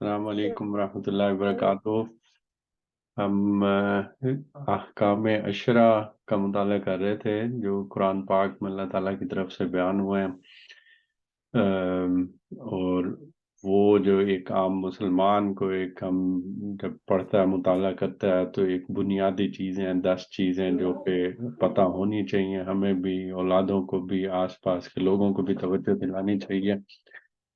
السلام علیکم ورحمۃ اللہ وبرکاتہ۔ ہم احکام عشرہ کا مطالعہ کر رہے تھے جو قرآن پاک میں اللہ تعالیٰ کی طرف سے بیان ہوئے ہیں، اور وہ جو ایک عام مسلمان کو ایک ہم جب پڑھتا ہے مطالعہ کرتا ہے تو ایک بنیادی چیزیں 10 چیزیں جو کہ پتہ ہونی چاہیے، ہمیں بھی، اولادوں کو بھی، آس پاس کے لوگوں کو بھی توجہ دلانی چاہیے،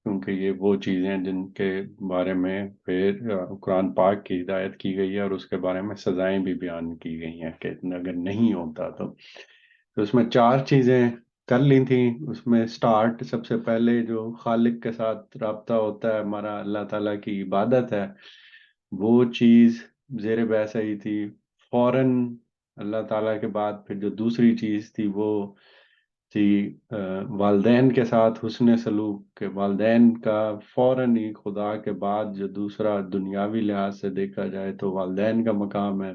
کیونکہ یہ وہ چیزیں جن کے بارے میں پھر قرآن پاک کی ہدایت کی گئی ہے، اور اس کے بارے میں سزائیں بھی بیان کی گئی ہیں کہ اگر نہیں ہوتا تو اس میں 4 چیزیں کر لی تھیں۔ اس میں سٹارٹ سب سے پہلے جو خالق کے ساتھ رابطہ ہوتا ہے ہمارا، اللہ تعالیٰ کی عبادت ہے، وہ چیز زیر بحث ہی تھی۔ فوراً اللہ تعالیٰ کے بعد پھر جو دوسری چیز تھی وہ تھی والدین کے ساتھ حسن سلوک، کے والدین کا فوراً ہی خدا کے بعد جو دوسرا دنیاوی لحاظ سے دیکھا جائے تو والدین کا مقام ہے۔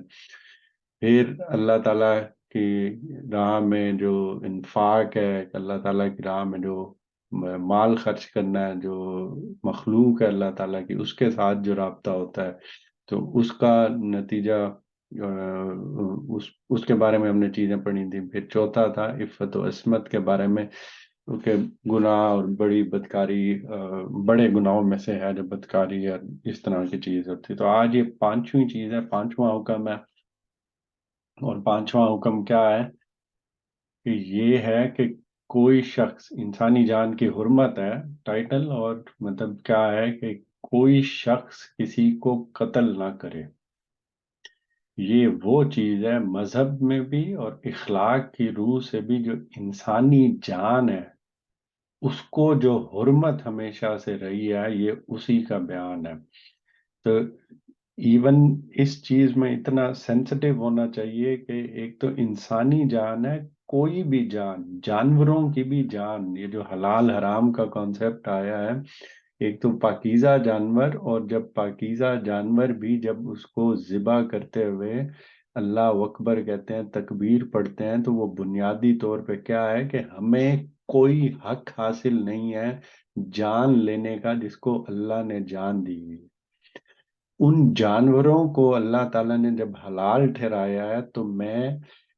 پھر اللہ تعالیٰ کی راہ میں جو انفاق ہے، اللہ تعالیٰ کی راہ میں جو مال خرچ کرنا ہے، جو مخلوق ہے اللہ تعالیٰ کی، اس کے ساتھ جو رابطہ ہوتا ہے، تو اس کا نتیجہ اس کے بارے میں ہم نے چیزیں پڑھی تھیں۔ پھر چوتھا تھا عفت و عصمت کے بارے میں، کیونکہ گناہ اور بڑی بدکاری بڑے گناہوں میں سے ہے جو بدکاری ہے، اس طرح کی چیز ہوتی ہے۔ تو آج یہ 5ویں چیز ہے، 5واں حکم ہے، اور 5واں حکم کیا ہے کہ یہ ہے کہ کوئی شخص، انسانی جان کی حرمت ہے ٹائٹل، اور مطلب کیا ہے کہ کوئی شخص کسی کو قتل نہ کرے۔ یہ وہ چیز ہے مذہب میں بھی اور اخلاق کی روح سے بھی، جو انسانی جان ہے اس کو جو حرمت ہمیشہ سے رہی ہے، یہ اسی کا بیان ہے۔ تو ایون اس چیز میں اتنا سینسٹیو ہونا چاہیے کہ ایک تو انسانی جان ہے، کوئی بھی جان، جانوروں کی بھی جان، یہ جو حلال حرام کا کانسیپٹ آیا ہے، ایک تو پاکیزہ جانور، اور جب پاکیزہ جانور بھی جب اس کو ذبح کرتے ہوئے اللہ اکبر کہتے ہیں، تکبیر پڑھتے ہیں، تو وہ بنیادی طور پہ کیا ہے کہ ہمیں کوئی حق حاصل نہیں ہے جان لینے کا جس کو اللہ نے جان دی ہوئی۔ ان جانوروں کو اللہ تعالیٰ نے جب حلال ٹھہرایا ہے، تو میں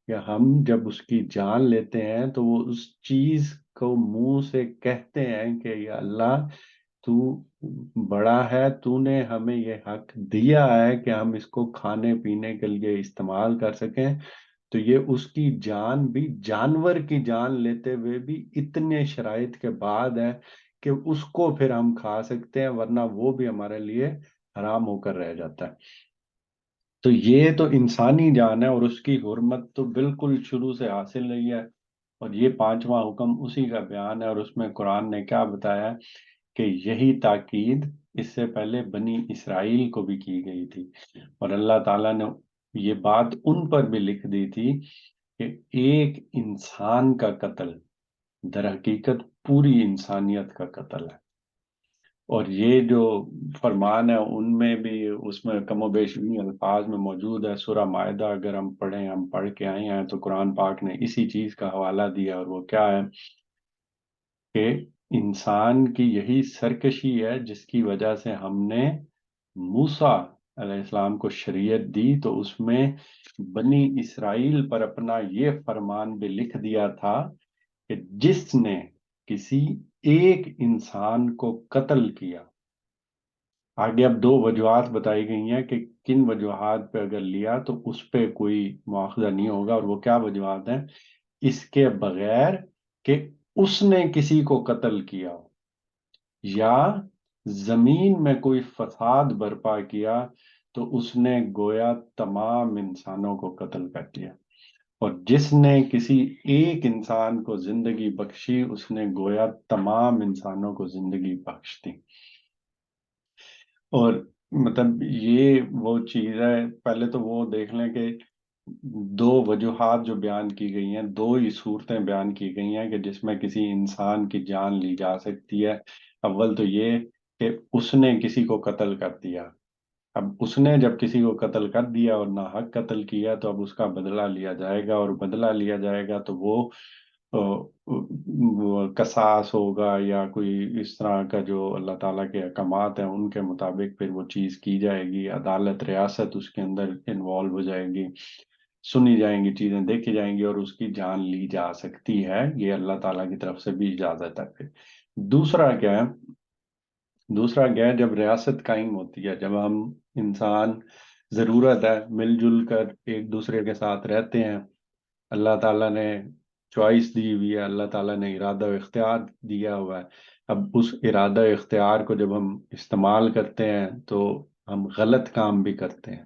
یا ہم جب اس کی جان لیتے ہیں تو وہ اس چیز کو منہ سے کہتے ہیں کہ یا اللہ تو بڑا ہے، تو نے ہمیں یہ حق دیا ہے کہ ہم اس کو کھانے پینے کے لیے استعمال کر سکیں۔ تو یہ اس کی جان بھی، جانور کی جان لیتے ہوئے بھی اتنے شرائط کے بعد ہے کہ اس کو پھر ہم کھا سکتے ہیں، ورنہ وہ بھی ہمارے لیے حرام ہو کر رہ جاتا ہے۔ تو یہ تو انسانی جان ہے، اور اس کی حرمت تو بالکل شروع سے حاصل رہی ہے، اور یہ 5واں حکم اسی کا بیان ہے۔ اور اس میں قرآن نے کیا بتایا کہ یہی تاکید اس سے پہلے بنی اسرائیل کو بھی کی گئی تھی، اور اللہ تعالیٰ نے یہ بات ان پر بھی لکھ دی تھی کہ ایک انسان کا قتل در حقیقت پوری انسانیت کا قتل ہے۔ اور یہ جو فرمان ہے ان میں بھی، اس میں کم و بیش انہی الفاظ میں موجود ہے۔ سورہ مائدہ اگر ہم پڑھیں، ہم پڑھ کے آئے ہیں، تو قرآن پاک نے اسی چیز کا حوالہ دیا، اور وہ کیا ہے کہ انسان کی یہی سرکشی ہے جس کی وجہ سے ہم نے موسیٰ علیہ السلام کو شریعت دی، تو اس میں بنی اسرائیل پر اپنا یہ فرمان بھی لکھ دیا تھا کہ جس نے کسی ایک انسان کو قتل کیا، آگے اب 2 وجوہات بتائی گئی ہیں کہ کن وجوہات پہ اگر لیا تو اس پہ کوئی مواخذہ نہیں ہوگا، اور وہ کیا وجوہات ہیں؟ اس کے بغیر کہ اس نے کسی کو قتل کیا ہو، یا زمین میں کوئی فساد برپا کیا، تو اس نے گویا تمام انسانوں کو قتل کر دیا۔ اور جس نے کسی ایک انسان کو زندگی بخشی، اس نے گویا تمام انسانوں کو زندگی بخش دی۔ اور مطلب یہ وہ چیز ہے، پہلے تو وہ دیکھ لیں کہ 2 وجوہات جو بیان کی گئی ہیں، 2 ہی صورتیں بیان کی گئی ہیں کہ جس میں کسی انسان کی جان لی جا سکتی ہے۔ اول تو یہ کہ اس نے کسی کو قتل کر دیا۔ اب اس نے جب کسی کو قتل کر دیا اور ناحق قتل کیا، تو اب اس کا بدلہ لیا جائے گا، اور بدلہ لیا جائے گا تو وہ وہ قصاص ہوگا یا کوئی اس طرح کا جو اللہ تعالیٰ کے احکامات ہیں ان کے مطابق پھر وہ چیز کی جائے گی، عدالت ریاست اس کے اندر انوالو ہو جائے گی، سنی جائیں گی، چیزیں دیکھی جائیں گی اور اس کی جان لی جا سکتی ہے، یہ اللہ تعالیٰ کی طرف سے بھی اجازت ہے پھر۔ دوسرا کیا ہے؟ دوسرا کیا ہے؟ جب ریاست قائم ہوتی ہے، جب ہم انسان ضرورت ہے مل جل کر ایک دوسرے کے ساتھ رہتے ہیں، اللہ تعالیٰ نے چوائس دی ہوئی ہے، اللہ تعالیٰ نے ارادہ و اختیار دیا ہوا ہے، اب اس ارادہ و اختیار کو جب ہم استعمال کرتے ہیں تو ہم غلط کام بھی کرتے ہیں،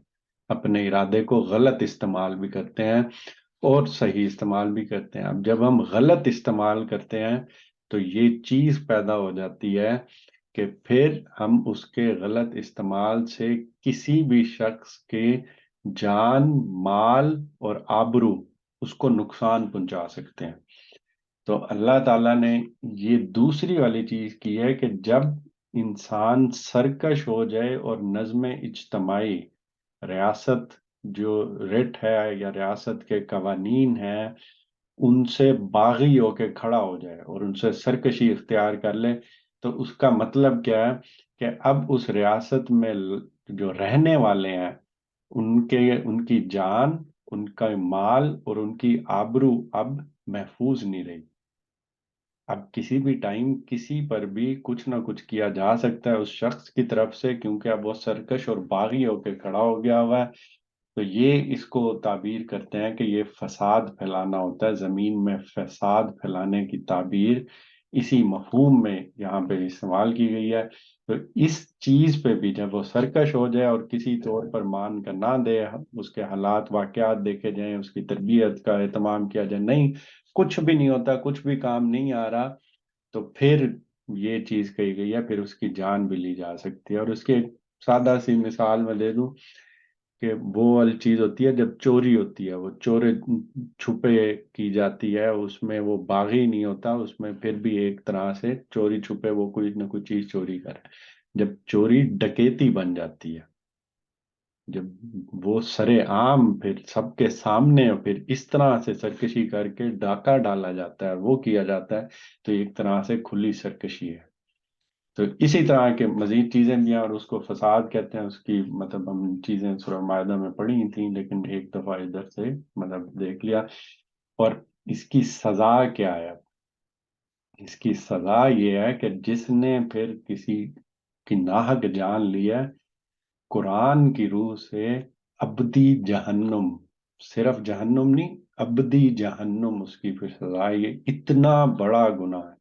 اپنے ارادے کو غلط استعمال بھی کرتے ہیں اور صحیح استعمال بھی کرتے ہیں۔ اب جب ہم غلط استعمال کرتے ہیں تو یہ چیز پیدا ہو جاتی ہے کہ پھر ہم اس کے غلط استعمال سے کسی بھی شخص کے جان، مال اور آبرو اس کو نقصان پہنچا سکتے ہیں۔ تو اللہ تعالیٰ نے یہ دوسری والی چیز کی ہے کہ جب انسان سرکش ہو جائے اور نظم اجتماعی، ریاست جو رٹ ہے یا ریاست کے قوانین ہیں ان سے باغی ہو کے کھڑا ہو جائے اور ان سے سرکشی اختیار کر لے، تو اس کا مطلب کیا ہے کہ اب اس ریاست میں جو رہنے والے ہیں ان کی جان، ان کا مال اور ان کی آبرو اب محفوظ نہیں رہی۔ اب کسی بھی ٹائم کسی پر بھی کچھ نہ کچھ کیا جا سکتا ہے اس شخص کی طرف سے، کیونکہ اب وہ سرکش اور باغی ہو کے کھڑا ہو گیا ہوا ہے۔ تو یہ اس کو تعبیر کرتے ہیں کہ یہ فساد پھیلانا ہوتا ہے، زمین میں فساد پھیلانے کی تعبیر اسی مفہوم میں یہاں پہ استعمال کی گئی ہے۔ تو اس چیز پہ بھی جب وہ سرکش ہو جائے اور کسی طور پر مان کر نہ دے، اس کے حالات واقعات دیکھے جائیں، اس کی تربیت کا اہتمام کیا جائے، نہیں کچھ بھی نہیں ہوتا، کچھ بھی کام نہیں آ رہا، تو پھر یہ چیز کہی گئی ہے، پھر اس کی جان بھی لی جا سکتی ہے۔ اور اس کی ایک سادہ سی مثال میں دے دوں کہ وہ والی چیز ہوتی ہے جب چوری ہوتی ہے، وہ چورے چھپے کی جاتی ہے، اس میں وہ باغی نہیں ہوتا، اس میں پھر بھی ایک طرح سے چوری چھپے وہ کوئی نہ کوئی چیز چوری کرے۔ جب چوری ڈکیتی بن جاتی ہے، جب وہ سرے عام پھر سب کے سامنے پھر اس طرح سے سرکشی کر کے ڈاکہ ڈالا جاتا ہے، وہ کیا جاتا ہے، تو ایک طرح سے کھلی سرکشی ہے۔ تو اسی طرح کے مزید چیزیں بھی ہیں اور اس کو فساد کہتے ہیں، اس کی مطلب ہم چیزیں سورہ مائدہ میں پڑھی تھیں لیکن ایک دفعہ ادھر سے مطلب دیکھ لیا۔ اور اس کی سزا کیا ہے؟ اس کی سزا یہ ہے کہ جس نے پھر کسی کی ناحق جان لی ہے، قرآن کی روح سے ابدی جہنم، صرف جہنم نہیں، ابدی جہنم اس کی پھر سزا ہے۔ یہ اتنا بڑا گناہ ہے،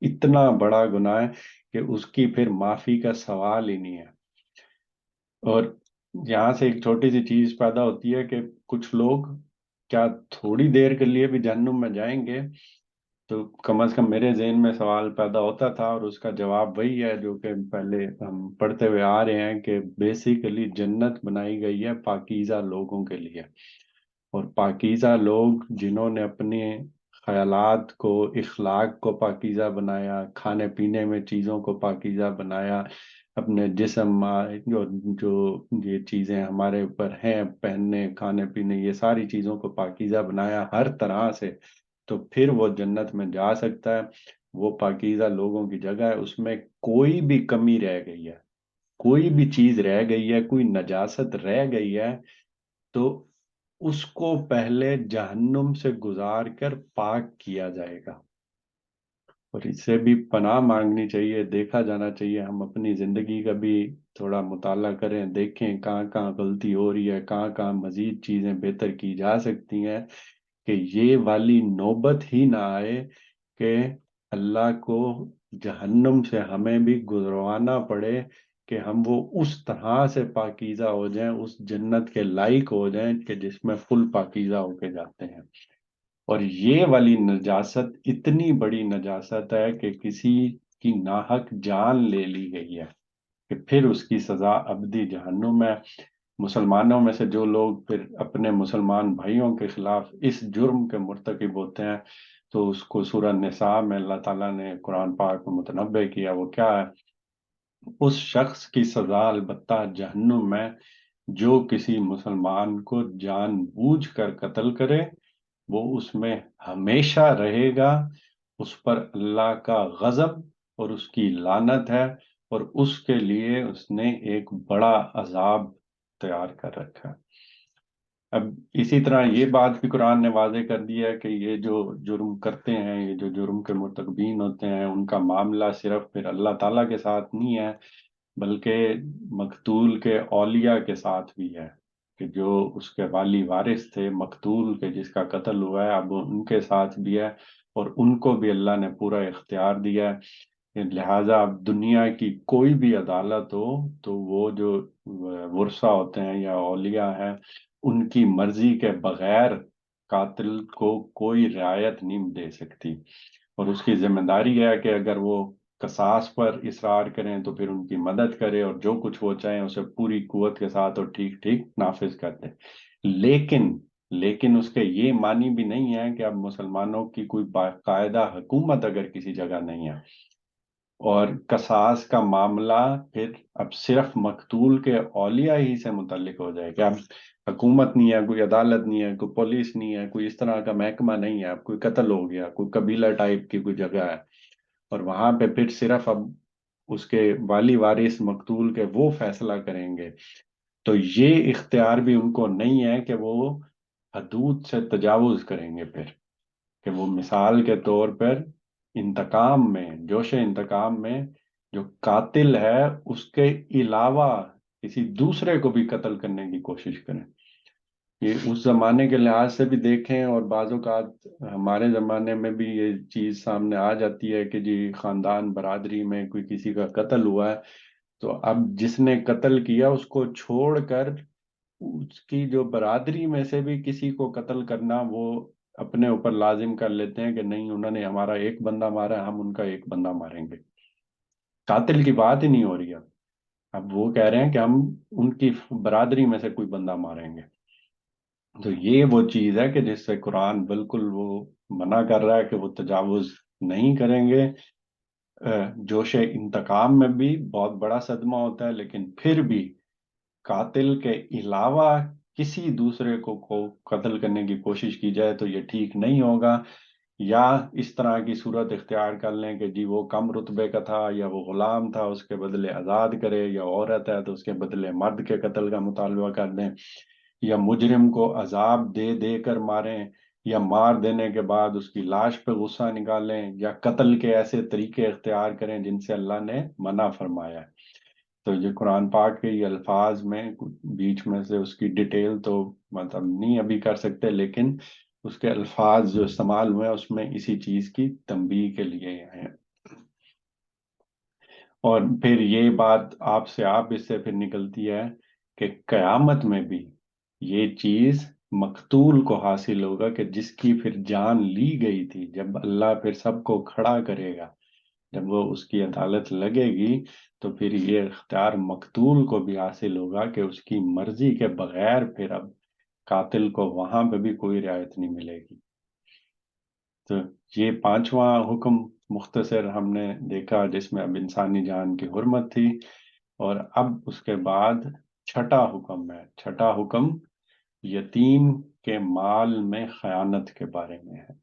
اتنا بڑا گناہ ہے کہ اس کی پھر معافی کا سوال ہی نہیں ہے۔ اور یہاں سے ایک چھوٹی سی چیز پیدا ہوتی ہے کہ کچھ لوگ کیا تھوڑی دیر کے لیے بھی جہنم میں جائیں گے؟ تو کم از کم میرے ذہن میں سوال پیدا ہوتا تھا اور اس کا جواب وہی ہے جو کہ پہلے ہم پڑھتے ہوئے آ رہے ہیں کہ بیسیکلی جنت بنائی گئی ہے پاکیزہ لوگوں کے لیے، اور پاکیزہ لوگ جنہوں نے اپنے خیالات کو، اخلاق کو پاکیزہ بنایا، کھانے پینے میں چیزوں کو پاکیزہ بنایا، اپنے جسم جو جو یہ چیزیں ہمارے اوپر ہیں، پہننے، کھانے پینے، یہ ساری چیزوں کو پاکیزہ بنایا ہر طرح سے، تو پھر وہ جنت میں جا سکتا ہے۔ وہ پاکیزہ لوگوں کی جگہ ہے، اس میں کوئی بھی کمی رہ گئی ہے، کوئی بھی چیز رہ گئی ہے، کوئی نجاست رہ گئی ہے، تو اس کو پہلے جہنم سے گزار کر پاک کیا جائے گا۔ اور اس سے بھی پناہ مانگنی چاہیے، دیکھا جانا چاہیے، ہم اپنی زندگی کا بھی تھوڑا مطالعہ کریں، دیکھیں کہاں کہاں غلطی ہو رہی ہے، کہاں کہاں مزید چیزیں بہتر کی جا سکتی ہیں، کہ یہ والی نوبت ہی نہ آئے کہ اللہ کو جہنم سے ہمیں بھی گزروانا پڑے، کہ ہم وہ اس طرح سے پاکیزہ ہو جائیں، اس جنت کے لائق ہو جائیں کہ جس میں فل پاکیزہ ہو کے جاتے ہیں۔ اور یہ والی نجاست اتنی بڑی نجاست ہے کہ کسی کی ناحق جان لے لی گئی ہے کہ پھر اس کی سزا ابدی جہنم ہے۔ مسلمانوں میں سے جو لوگ پھر اپنے مسلمان بھائیوں کے خلاف اس جرم کے مرتکب ہوتے ہیں، تو اس کو سورہ نساء میں اللہ تعالیٰ نے قرآن پاک میں متنبع کیا، وہ کیا ہے؟ اس شخص کی سزا البتہ جہنم میں جو کسی مسلمان کو جان بوجھ کر قتل کرے وہ اس میں ہمیشہ رہے گا، اس پر اللہ کا غضب اور اس کی لعنت ہے، اور اس کے لیے اس نے ایک بڑا عذاب تیار کر رکھا ہے۔ اب اسی طرح یہ بات بھی قرآن نے واضح کر دی ہے کہ یہ جو جرم کرتے ہیں، یہ جو جرم کے مرتکبین ہوتے ہیں، ان کا معاملہ صرف پھر اللہ تعالیٰ کے ساتھ نہیں ہے، بلکہ مقتول کے اولیاء کے ساتھ بھی ہے، کہ جو اس کے والی وارث تھے مقتول کے، جس کا قتل ہوا ہے، اب ان کے ساتھ بھی ہے، اور ان کو بھی اللہ نے پورا اختیار دیا ہے۔ لہٰذا اب دنیا کی کوئی بھی عدالت ہو تو وہ جو ورثہ ہوتے ہیں یا اولیاء ہیں، ان کی مرضی کے بغیر قاتل کو کوئی رعایت نہیں دے سکتی، اور اس کی ذمہ داری ہے کہ اگر وہ قصاص پر اصرار کریں تو پھر ان کی مدد کرے، اور جو کچھ وہ چاہیں اسے پوری قوت کے ساتھ اور ٹھیک ٹھیک نافذ کر دے۔ لیکن لیکن اس کے یہ معنی بھی نہیں ہے کہ اب مسلمانوں کی کوئی باقاعدہ حکومت اگر کسی جگہ نہیں ہے، اور قصاص کا معاملہ پھر اب صرف مقتول کے اولیاء ہی سے متعلق ہو جائے کہ اب حکومت نہیں ہے، کوئی عدالت نہیں ہے، کوئی پولیس نہیں ہے، کوئی اس طرح کا محکمہ نہیں ہے، اب کوئی قتل ہو گیا، کوئی قبیلہ ٹائپ کی کوئی جگہ ہے، اور وہاں پہ پھر صرف اب اس کے والی وارث مقتول کے وہ فیصلہ کریں گے، تو یہ اختیار بھی ان کو نہیں ہے کہ وہ حدود سے تجاوز کریں گے پھر، کہ وہ مثال کے طور پر انتقام میں، جوش انتقام میں، جو قاتل ہے اس کے علاوہ کسی دوسرے کو بھی قتل کرنے کی کوشش کریں۔ یہ اس زمانے کے لحاظ سے بھی دیکھیں، اور بعض اوقات ہمارے زمانے میں بھی یہ چیز سامنے آ جاتی ہے کہ جی خاندان برادری میں کوئی کسی کا قتل ہوا ہے، تو اب جس نے قتل کیا اس کو چھوڑ کر اس کی جو برادری میں سے بھی کسی کو قتل کرنا وہ اپنے اوپر لازم کر لیتے ہیں کہ نہیں، انہوں نے ہمارا ایک بندہ مارا ہے، ہم ان کا ایک بندہ ماریں گے۔ قاتل کی بات ہی نہیں ہو رہی اب وہ کہہ رہے ہیں کہ ہم ان کی برادری میں سے کوئی بندہ ماریں گے۔ تو یہ وہ چیز ہے کہ جس سے قرآن بالکل وہ منع کر رہا ہے کہ وہ تجاوز نہیں کریں گے۔ جوش انتقام میں بھی بہت بڑا صدمہ ہوتا ہے، لیکن پھر بھی قاتل کے علاوہ کسی دوسرے کو قتل کرنے کی کوشش کی جائے تو یہ ٹھیک نہیں ہوگا، یا اس طرح کی صورت اختیار کر لیں کہ جی وہ کم رتبے کا تھا یا وہ غلام تھا، اس کے بدلے آزاد کرے، یا عورت ہے تو اس کے بدلے مرد کے قتل کا مطالبہ کر دیں، یا مجرم کو عذاب دے دے کر ماریں، یا مار دینے کے بعد اس کی لاش پہ غصہ نکالیں، یا قتل کے ایسے طریقے اختیار کریں جن سے اللہ نے منع فرمایا ہے۔ تو یہ قرآن پاک کے یہ الفاظ میں بیچ میں سے اس کی ڈیٹیل تو مطلب نہیں ابھی کر سکتے، لیکن اس کے الفاظ جو استعمال ہوئے ہیں اس میں اسی چیز کی تنبیہ کے لیے ہیں۔ اور پھر یہ بات آپ اس سے پھر نکلتی ہے کہ قیامت میں بھی یہ چیز مقتول کو حاصل ہوگا، کہ جس کی پھر جان لی گئی تھی، جب اللہ پھر سب کو کھڑا کرے گا، جب وہ اس کی عدالت لگے گی، تو پھر یہ اختیار مقتول کو بھی حاصل ہوگا کہ اس کی مرضی کے بغیر پھر اب قاتل کو وہاں پہ بھی کوئی رعایت نہیں ملے گی۔ تو یہ پانچواں حکم مختصر ہم نے دیکھا جس میں اب انسانی جان کی حرمت تھی، اور اب اس کے بعد چھٹا حکم ہے۔ چھٹا حکم یتیم کے مال میں خیانت کے بارے میں ہے۔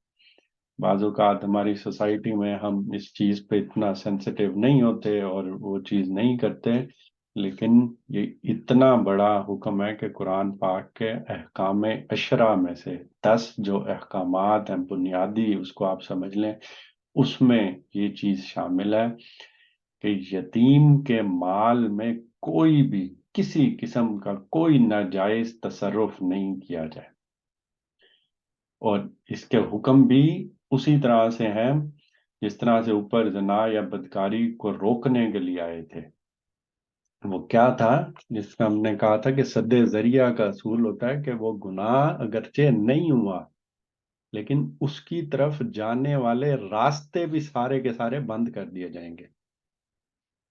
بعض اوقات ہماری سوسائٹی میں ہم اس چیز پہ اتنا سینسیٹیو نہیں ہوتے اور وہ چیز نہیں کرتے، لیکن یہ اتنا بڑا حکم ہے کہ قرآن پاک کے احکام عشرہ میں سے 10 جو احکامات ہیں بنیادی، اس کو آپ سمجھ لیں، اس میں یہ چیز شامل ہے کہ یتیم کے مال میں کوئی بھی کسی قسم کا کوئی ناجائز تصرف نہیں کیا جائے، اور اس کے حکم بھی اسی طرح سے ہیں جس طرح سے اوپر زنا یا بدکاری کو روکنے کے لیے آئے تھے۔ وہ کیا تھا؟ جس کا ہم نے کہا تھا کہ سد ذریعہ کا اصول ہوتا ہے کہ وہ گناہ اگرچہ نہیں ہوا، لیکن اس کی طرف جانے والے راستے بھی سارے کے سارے بند کر دیے جائیں گے۔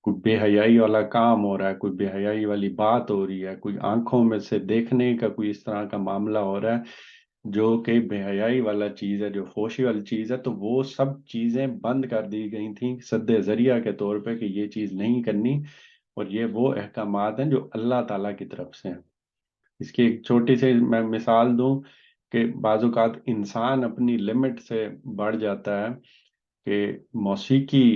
کوئی بے حیائی والا کام ہو رہا ہے، کوئی بے حیائی والی بات ہو رہی ہے، کوئی آنکھوں میں سے دیکھنے کا کوئی اس طرح کا معاملہ ہو رہا ہے جو کہ بے حیائی والا چیز ہے، جو فحشی والی چیز ہے، تو وہ سب چیزیں بند کر دی گئی تھیں سد ذریعہ کے طور پہ کہ یہ چیز نہیں کرنی، اور یہ وہ احکامات ہیں جو اللہ تعالیٰ کی طرف سے ہیں۔ اس کی ایک چھوٹی سی میں مثال دوں کہ بعض اوقات انسان اپنی لمٹ سے بڑھ جاتا ہے، کہ موسیقی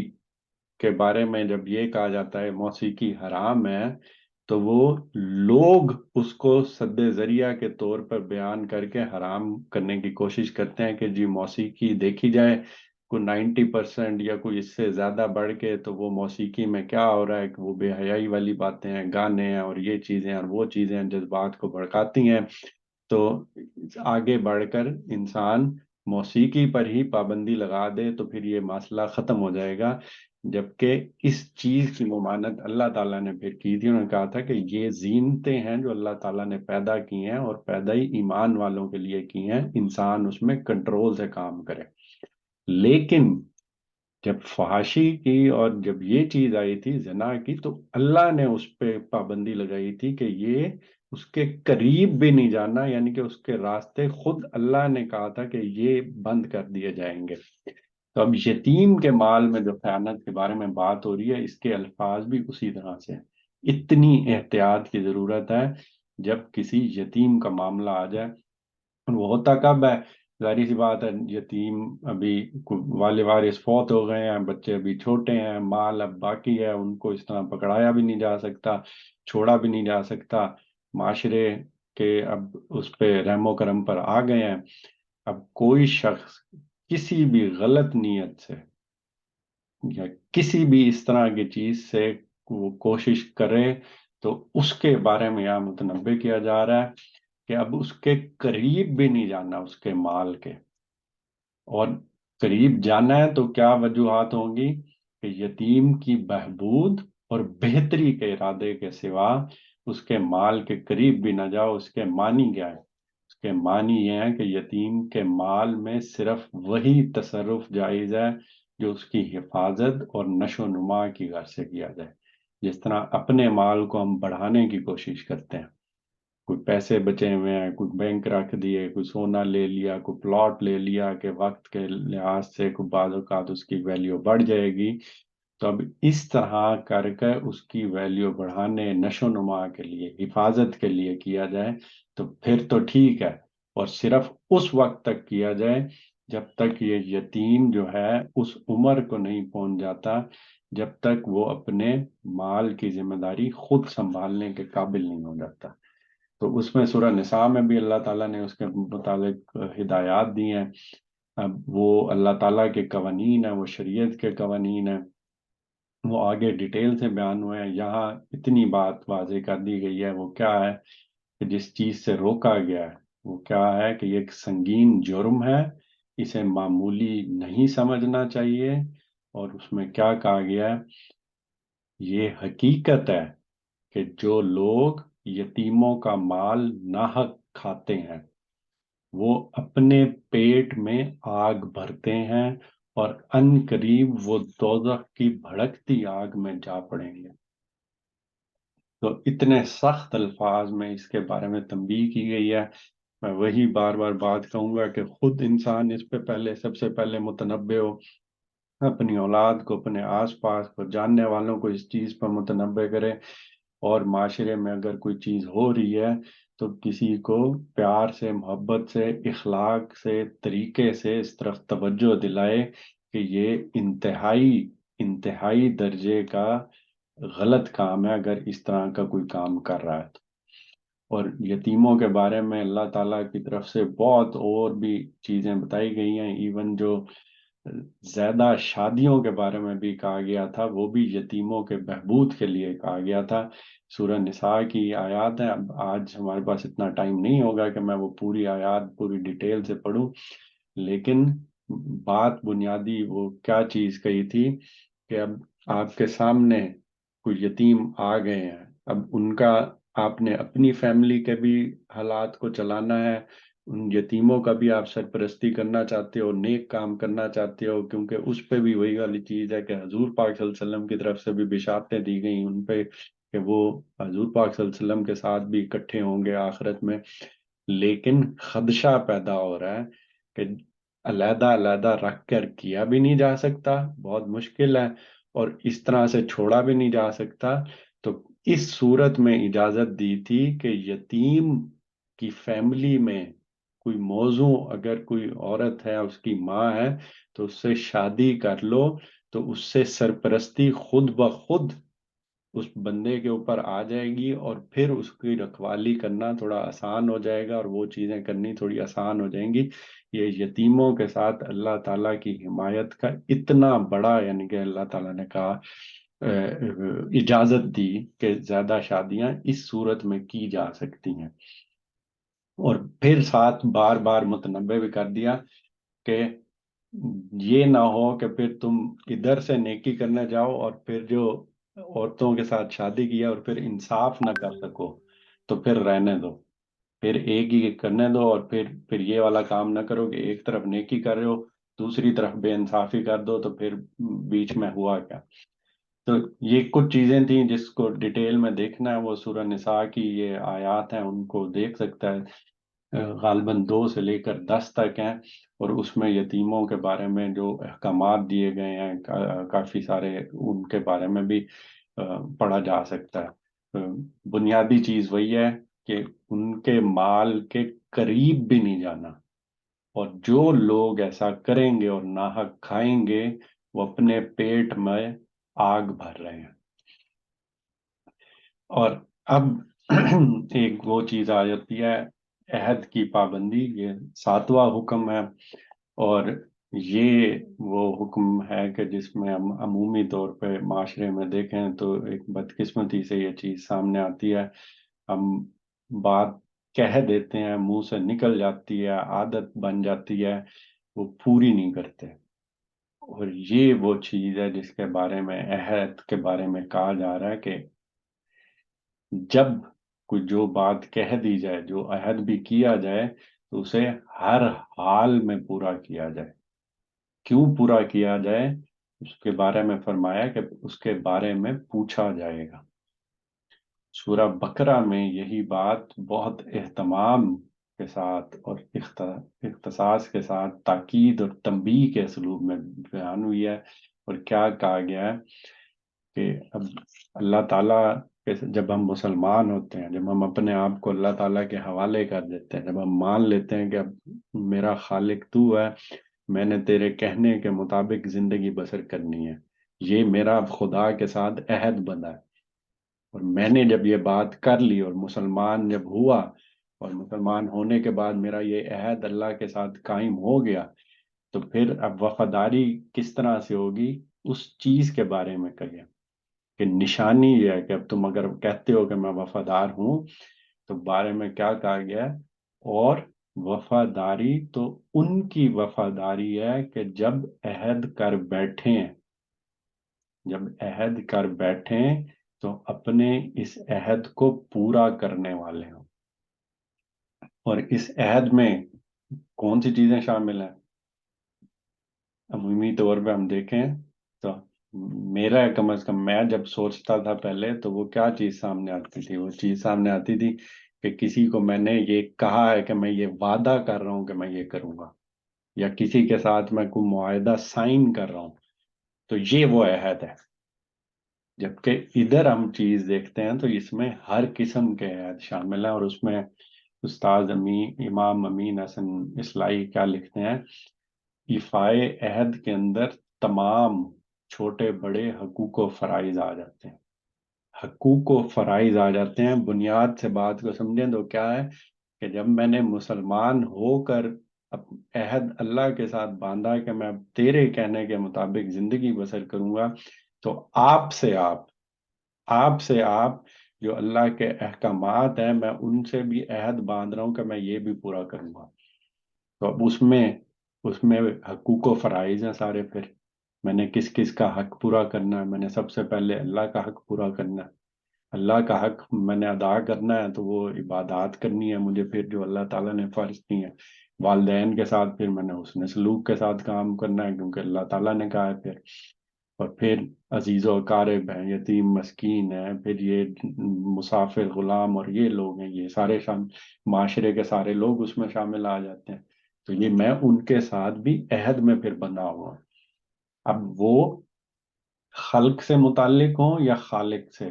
کے بارے میں جب یہ کہا جاتا ہے موسیقی حرام ہے، تو وہ لوگ اس کو سد ذریعہ کے طور پر بیان کر کے حرام کرنے کی کوشش کرتے ہیں کہ جی موسیقی دیکھی جائے کوئی 90% یا کوئی اس سے زیادہ بڑھ کے، تو وہ موسیقی میں کیا ہو رہا ہے کہ وہ بے حیائی والی باتیں ہیں، گانے ہیں اور یہ چیزیں اور وہ چیزیں ہیں، جذبات کو بھڑکاتی ہیں۔ تو آگے بڑھ کر انسان موسیقی پر ہی پابندی لگا دے تو پھر یہ مسئلہ ختم ہو جائے گا، جبکہ اس چیز کی ممانعت اللہ تعالیٰ نے پھر کی تھی۔ انہوں نے کہا تھا کہ یہ زینتیں ہیں جو اللہ تعالیٰ نے پیدا کی ہیں اور پیدا ہی ایمان والوں کے لیے کی ہیں، انسان اس میں کنٹرول سے کام کرے۔ لیکن جب فحاشی کی اور جب یہ چیز آئی تھی زنا کی، تو اللہ نے اس پہ پابندی لگائی تھی کہ یہ اس کے قریب بھی نہیں جانا، یعنی کہ اس کے راستے خود اللہ نے کہا تھا کہ یہ بند کر دیے جائیں گے۔ تو اب یتیم کے مال میں جو خیانت کے بارے میں بات ہو رہی ہے، اس کے الفاظ بھی اسی طرح سے ہیں۔ اتنی احتیاط کی ضرورت ہے جب کسی یتیم کا معاملہ آ جائے۔ وہ ہوتا کب ہے؟ ظاہری سی بات ہے، یتیم ابھی والد وارث فوت ہو گئے ہیں، بچے ابھی چھوٹے ہیں، مال اب باقی ہے، ان کو اس طرح پکڑایا بھی نہیں جا سکتا، چھوڑا بھی نہیں جا سکتا، معاشرے کے اب اس پہ رحم و کرم پر آ گئے ہیں۔ اب کوئی شخص کسی بھی غلط نیت سے یا کسی بھی اس طرح کی چیز سے وہ کوشش کرے، تو اس کے بارے میں یہاں متنبہ کیا جا رہا ہے کہ اب اس کے قریب بھی نہیں جانا اس کے مال کے۔ اور قریب جانا ہے تو کیا وجوہات ہوں گی؟ کہ یتیم کی بہبود اور بہتری کے ارادے کے سوا اس کے مال کے قریب بھی نہ جاؤ۔ اس کے معنی کیا ہے؟ اس کے معنی یہ ہے کہ یتیم کے مال میں صرف وہی تصرف جائز ہے جو اس کی حفاظت اور نشو و نما کی غرض سے کیا جائے۔ جس طرح اپنے مال کو ہم بڑھانے کی کوشش کرتے ہیں، کوئی پیسے بچے ہوئے ہیں، کوئی بینک رکھ دیے، کوئی سونا لے لیا، کوئی پلاٹ لے لیا کہ وقت کے لحاظ سے کوئی بعض اوقات اس کی ویلیو بڑھ جائے گی، تو اب اس طرح کر کے اس کی ویلیو بڑھانے، نشو و نما کے لیے، حفاظت کے لیے کیا جائے تو پھر تو ٹھیک ہے، اور صرف اس وقت تک کیا جائے جب تک یہ یتیم جو ہے اس عمر کو نہیں پہنچ جاتا جب تک وہ اپنے مال کی ذمہ داری خود سنبھالنے کے قابل نہیں ہو جاتا۔ تو اس میں سورہ نساء میں بھی اللہ تعالیٰ نے اس کے متعلق ہدایات دی ہیں۔ اب وہ اللہ تعالیٰ کے قوانین ہیں، وہ شریعت کے قوانین ہیں، وہ آگے ڈیٹیل سے بیان ہوئے ہیں۔ یہاں اتنی بات واضح کر دی گئی ہے، وہ کیا ہے کہ جس چیز سے روکا گیا ہے وہ کیا ہے کہ یہ ایک سنگین جرم ہے، اسے معمولی نہیں سمجھنا چاہیے۔ اور اس میں کیا کہا گیا ہے؟ یہ حقیقت ہے کہ جو لوگ یتیموں کا مال ناحق کھاتے ہیں وہ اپنے پیٹ میں آگ بھرتے ہیں، اور ان قریب وہ دوزخ کی بھڑکتی آگ میں جا پڑیں گے۔ تو اتنے سخت الفاظ میں اس کے بارے میں تنبیہ کی گئی ہے۔ میں وہی بار بار بات کہوں گا کہ خود انسان اس پہ پہلے سب سے پہلے متنبع ہو، اپنی اولاد کو، اپنے آس پاس کو، جاننے والوں کو اس چیز پر متنبع کرے، اور معاشرے میں اگر کوئی چیز ہو رہی ہے تو کسی کو پیار سے، محبت سے، اخلاق سے، طریقے سے اس طرف توجہ دلائے کہ یہ انتہائی درجے کا غلط کام ہے اگر اس طرح کا کوئی کام کر رہا ہے تو۔ اور یتیموں کے بارے میں اللہ تعالیٰ کی طرف سے بہت اور بھی چیزیں بتائی گئی ہیں، ایون جو زیادہ شادیوں کے بارے میں بھی کہا گیا تھا وہ بھی یتیموں کے بہبود کے لیے کہا گیا تھا۔ سورہ نساء کی آیات ہیں، اب آج ہمارے پاس اتنا ٹائم نہیں ہوگا کہ میں وہ پوری آیات پوری ڈیٹیل سے پڑھوں، لیکن بات بنیادی وہ کیا چیز کہی تھی کہ اب آپ کے سامنے کوئی یتیم آ گئے ہیں، اب ان کا آپ نے اپنی فیملی کے بھی حالات کو چلانا ہے، ان یتیموں کا بھی آپ سرپرستی کرنا چاہتے ہو، نیک کام کرنا چاہتے ہو، کیونکہ اس پہ بھی وہی والی چیز ہے کہ حضور پاک صلی اللہ علیہ وسلم کی طرف سے بھی بشارتیں دی گئیں ان پہ کہ وہ حضور پاک صلی اللہ علیہ وسلم کے ساتھ بھی اکٹھے ہوں گے آخرت میں۔ لیکن خدشہ پیدا ہو رہا ہے کہ علیحدہ علیحدہ رکھ کر کیا بھی نہیں جا سکتا، بہت مشکل ہے، اور اس طرح سے چھوڑا بھی نہیں جا سکتا۔ تو اس صورت میں اجازت دی تھی کہ یتیم کی فیملی میں کوئی موضوع اگر کوئی عورت ہے اس کی ماں ہے تو اس سے شادی کر لو، تو اس سے سرپرستی خود بخود اس بندے کے اوپر آ جائے گی، اور پھر اس کی رکھوالی کرنا تھوڑا آسان ہو جائے گا، اور وہ چیزیں کرنی تھوڑی آسان ہو جائیں گی۔ یہ یتیموں کے ساتھ اللہ تعالیٰ کی حمایت کا اتنا بڑا، یعنی کہ اللہ تعالیٰ نے کہا اجازت دی کہ زیادہ شادیاں اس صورت میں کی جا سکتی ہیں، اور پھر ساتھ بار بار متنبع بھی کر دیا کہ یہ نہ ہو کہ پھر تم ادھر سے نیکی کرنے جاؤ اور پھر جو عورتوں کے ساتھ شادی کیا اور پھر انصاف نہ کر سکو، تو پھر رہنے دو، پھر ایک ہی کرنے دو، اور پھر یہ والا کام نہ کرو کہ ایک طرف نیکی کر رہے ہو دوسری طرف بے انصافی کر دو، تو پھر بیچ میں ہوا کیا؟ تو یہ کچھ چیزیں تھیں جس کو ڈیٹیل میں دیکھنا ہے، وہ سورہ نساء کی یہ آیات ہیں، ان کو دیکھ سکتا ہے، غالباً 2 سے لے کر 10 تک ہیں، اور اس میں یتیموں کے بارے میں جو احکامات دیے گئے ہیں کافی سارے، ان کے بارے میں بھی پڑھا جا سکتا ہے۔ بنیادی چیز وہی ہے کہ ان کے مال کے قریب بھی نہیں جانا، اور جو لوگ ایسا کریں گے اور ناحق کھائیں گے وہ اپنے پیٹ میں آگ بھر رہے ہیں۔ اور اب ایک وہ چیز آ جاتی ہے، عہد کی پابندی، یہ 7واں حکم ہے، اور یہ وہ حکم ہے کہ جس میں ہم عمومی طور پہ معاشرے میں دیکھیں تو ایک بدقسمتی سے یہ چیز سامنے آتی ہے، ہم بات کہہ دیتے ہیں، منہ سے نکل جاتی ہے، عادت بن جاتی ہے، وہ پوری نہیں کرتے، اور یہ وہ چیز ہے جس کے بارے میں، عہد کے بارے میں کہا جا رہا ہے کہ جب کوئی جو بات کہہ دی جائے، جو عہد بھی کیا جائے، تو اسے ہر حال میں پورا کیا جائے۔ کیوں پورا کیا جائے؟ اس کے بارے میں فرمایا کہ اس کے بارے میں پوچھا جائے گا۔ سورہ بقرہ میں یہی بات بہت اہتمام کے ساتھ اور اختصاص کے ساتھ تاکید اور تنبیہ کے اسلوب میں بیان ہوئی ہے، اور کیا کہا گیا ہے کہ اب اللہ تعالیٰ جب ہم مسلمان ہوتے ہیں، جب ہم اپنے آپ کو اللہ تعالیٰ کے حوالے کر دیتے ہیں، جب ہم مان لیتے ہیں کہ اب میرا خالق تو ہے، میں نے تیرے کہنے کے مطابق زندگی بسر کرنی ہے، یہ میرا خدا کے ساتھ عہد بنا ہے، اور میں نے جب یہ بات کر لی اور مسلمان جب ہوا، اور مسلمان ہونے کے بعد میرا یہ عہد اللہ کے ساتھ قائم ہو گیا، تو پھر اب وفاداری کس طرح سے ہوگی اس چیز کے بارے میں کہیے کہ نشانی یہ ہے کہ اب تم اگر کہتے ہو کہ میں وفادار ہوں، تو بارے میں کیا کہا گیا ہے؟ اور وفاداری تو ان کی وفاداری ہے کہ جب عہد کر بیٹھیں، جب عہد کر بیٹھیں تو اپنے اس عہد کو پورا کرنے والے ہوں۔ اور اس عہد میں کون سی چیزیں شامل ہیں؟ عمومی طور پہ ہم دیکھیں تو میرا کم از کم میں جب سوچتا تھا پہلے، تو وہ کیا چیز سامنے آتی تھی؟ وہ چیز سامنے آتی تھی کہ کسی کو میں نے یہ کہا ہے کہ میں یہ وعدہ کر رہا ہوں کہ میں یہ کروں گا، یا کسی کے ساتھ میں کوئی معاہدہ سائن کر رہا ہوں، تو یہ وہ عہد ہے۔ جبکہ ادھر ہم چیز دیکھتے ہیں تو اس میں ہر قسم کے عہد شامل ہیں، اور اس میں استاد امام امین حسن اصلاحی کیا لکھتے ہیں؟ ایفائے عہد کے اندر تمام چھوٹے بڑے حقوق و فرائض آ جاتے ہیں، حقوق و فرائض آ جاتے ہیں۔ بنیاد سے بات کو سمجھیں تو کیا ہے کہ جب میں نے مسلمان ہو کر عہد اللہ کے ساتھ باندھا کہ میں اب تیرے کہنے کے مطابق زندگی بسر کروں گا، تو آپ سے آپ جو اللہ کے احکامات ہیں، میں ان سے بھی عہد باندھ رہا ہوں کہ میں یہ بھی پورا کروں گا۔ تو اب اس میں حقوق و فرائض ہیں سارے، پھر میں نے کس کس کا حق پورا کرنا ہے؟ میں نے سب سے پہلے اللہ کا حق پورا کرنا ہے، اللہ کا حق میں نے ادا کرنا ہے، تو وہ عبادات کرنی ہے مجھے، پھر جو اللہ تعالیٰ نے فرض کی ہے۔ والدین کے ساتھ پھر میں نے حسن سلوک کے ساتھ کام کرنا ہے، کیونکہ اللہ تعالیٰ نے کہا ہے پھر، اور پھر عزیز و اقارب ہیں، یتیم مسکین ہیں، پھر یہ مسافر غلام اور یہ لوگ ہیں، یہ سارے معاشرے کے سارے لوگ اس میں شامل آ جاتے ہیں، تو یہ میں ان کے ساتھ بھی عہد میں پھر بندھا ہوا ہوں۔ اب وہ خلق سے متعلق ہوں یا خالق سے،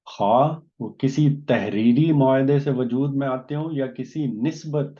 خواہ وہ کسی تحریری معاہدے سے وجود میں آتے ہوں یا کسی نسبت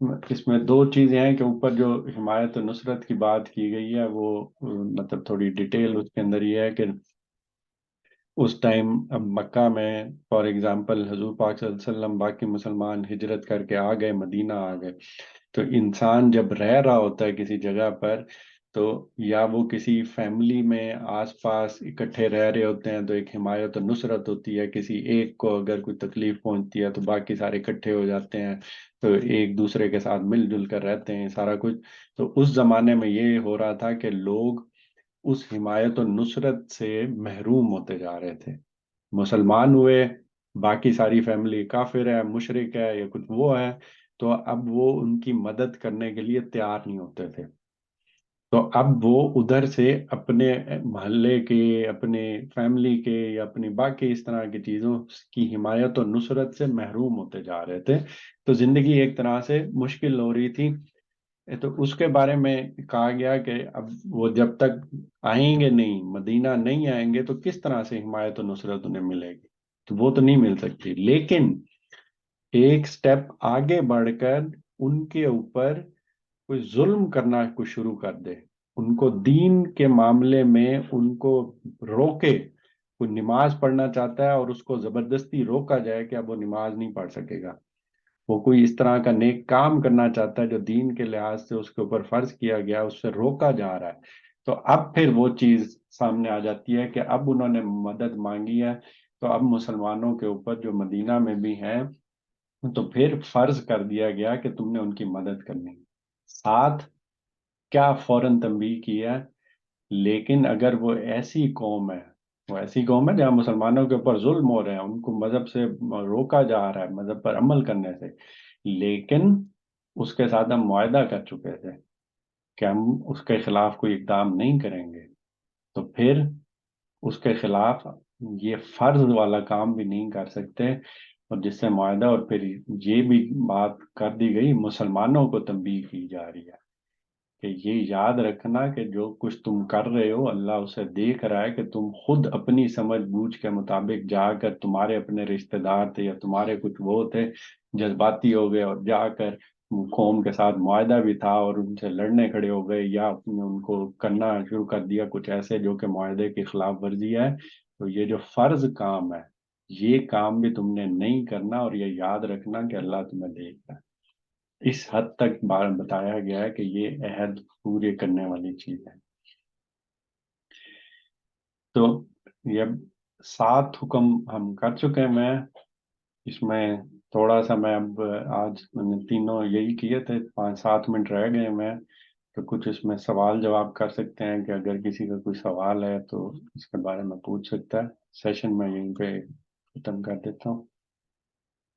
اس میں دو چیزیں ہیں کہ اوپر جو حمایت و نصرت کی بات کی گئی ہے وہ مطلب تھوڑی ڈیٹیل اس کے اندر یہ ہے کہ اس ٹائم اب مکہ میں فار ایگزامپل حضور پاک صلی اللہ علیہ وسلم باقی مسلمان ہجرت کر کے آ گئے، مدینہ آ گئے، تو انسان جب رہ رہا ہوتا ہے کسی جگہ پر، تو یا وہ کسی فیملی میں آس پاس اکٹھے رہ رہے ہوتے ہیں تو ایک حمایت و نصرت ہوتی ہے، کسی ایک کو اگر کوئی تکلیف پہنچتی ہے تو باقی سارے اکٹھے ہو جاتے ہیں، تو ایک دوسرے کے ساتھ مل جل کر رہتے ہیں سارا کچھ۔ تو اس زمانے میں یہ ہو رہا تھا کہ لوگ اس حمایت و نصرت سے محروم ہوتے جا رہے تھے، مسلمان ہوئے، باقی ساری فیملی کافر ہے، مشرک ہے یا کچھ وہ ہے، تو اب وہ ان کی مدد کرنے کے لیے تیار نہیں ہوتے تھے۔ تو اب وہ ادھر سے اپنے محلے کے، اپنے فیملی کے یا اپنی باقی اس طرح کی چیزوں کی حمایت و نصرت سے محروم ہوتے جا رہے تھے، تو زندگی ایک طرح سے مشکل ہو رہی تھی۔ تو اس کے بارے میں کہا گیا کہ اب وہ جب تک آئیں گے نہیں، مدینہ نہیں آئیں گے، تو کس طرح سے حمایت و نصرت انہیں ملے گی؟ تو وہ تو نہیں مل سکتی، لیکن ایک سٹیپ آگے بڑھ کر ان کے اوپر کوئی ظلم کرنا کو شروع کر دے، ان کو دین کے معاملے میں ان کو روکے، کوئی نماز پڑھنا چاہتا ہے اور اس کو زبردستی روکا جائے کہ اب وہ نماز نہیں پڑھ سکے گا، وہ کوئی اس طرح کا نیک کام کرنا چاہتا ہے جو دین کے لحاظ سے اس کے اوپر فرض کیا گیا، اس سے روکا جا رہا ہے، تو اب پھر وہ چیز سامنے آ جاتی ہے کہ اب انہوں نے مدد مانگی ہے، تو اب مسلمانوں کے اوپر جو مدینہ میں بھی ہیں، تو پھر فرض کر دیا گیا کہ تم نے ان کی مدد کرنی ہے۔ ساتھ کیا فوراً تنبیہ کی ہے، لیکن اگر وہ ایسی قوم ہے، وہ ایسی قوم ہے جہاں مسلمانوں کے اوپر ظلم ہو رہے ہیں، ان کو مذہب سے روکا جا رہا ہے، مذہب پر عمل کرنے سے، لیکن اس کے ساتھ ہم معاہدہ کر چکے تھے کہ ہم اس کے خلاف کوئی اقدام نہیں کریں گے، تو پھر اس کے خلاف یہ فرض والا کام بھی نہیں کر سکتے، اور جس سے معاہدہ، اور پھر یہ بھی بات کر دی گئی، مسلمانوں کو تنبیہ کی جا رہی ہے کہ یہ یاد رکھنا کہ جو کچھ تم کر رہے ہو اللہ اسے دیکھ رہا ہے، کہ تم خود اپنی سمجھ بوجھ کے مطابق جا کر، تمہارے اپنے رشتہ دار تھے یا تمہارے کچھ وہ تھے، جذباتی ہو گئے اور جا کر قوم کے ساتھ معاہدہ بھی تھا اور ان سے لڑنے کھڑے ہو گئے، یا اپنے ان کو کرنا شروع کر دیا کچھ ایسے جو کہ معاہدے کی خلاف ورزی ہے، تو یہ جو فرض کام ہے یہ کام بھی تم نے نہیں کرنا، اور یہ یاد رکھنا کہ اللہ تمہیں دیکھ رہا ہے۔ اس حد تک بار بتایا گیا ہے کہ یہ عہد پورے کرنے والی چیز ہے۔ تو یہ 7 حکم ہم کر چکے ہیں، میں اس میں تھوڑا سا میں اب آج میں نے تینوں یہی کیے تھے، 5-7 منٹ رہ گئے، میں تو کچھ اس میں سوال جواب کر سکتے ہیں کہ اگر کسی کا کوئی سوال ہے تو اس کے بارے میں پوچھ سکتا ہے۔ سیشن میں یہیں پہ ختم کر دیتا ہوں۔